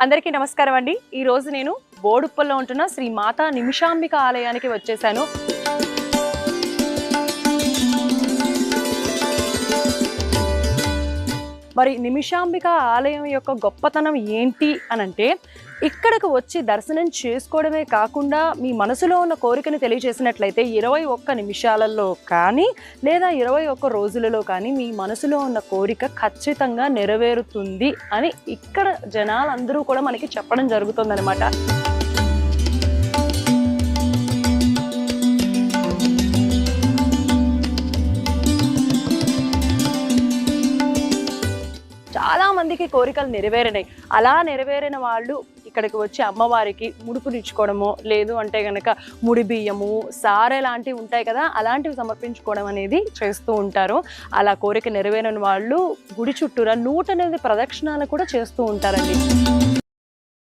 అందరికీ నమస్కారం అండి. ఈ రోజు నేను బోడుప్పల్లో ఉంటున్న శ్రీ మాతా నిమిషాంబిక ఆలయానికి వచ్చేసాను. మరి నిమిషాంబిక ఆలయం యొక్క గొప్పతనం ఏంటి అనంటే, ఇక్కడికి వచ్చి దర్శనం చేసుకోవడమే కాకుండా మీ మనసులో ఉన్న కోరికను తెలియజేసినట్లయితే 21 నిమిషాలలో కానీ లేదా 21 రోజులలో కానీ మీ మనసులో ఉన్న కోరిక ఖచ్చితంగా నెరవేరుతుంది అని ఇక్కడ జనాలందరూ కూడా మనకి చెప్పడం జరుగుతుందన్నమాట. చాలా మందికి కోరికలు నెరవేరినాయి. అలా నెరవేరిన వాళ్ళు ఇక్కడికి వచ్చి అమ్మవారికి ముడుపునిచ్చుకోవడము, లేదు అంటే కనుక ముడి బియ్యము, సారె లాంటివి ఉంటాయి కదా, అలాంటివి సమర్పించుకోవడం అనేది చేస్తూ ఉంటారు. అలా కోరిక నెరవేరిన వాళ్ళు గుడి చుట్టూరా 108 ప్రదక్షిణాలు కూడా చేస్తూ ఉంటారండి.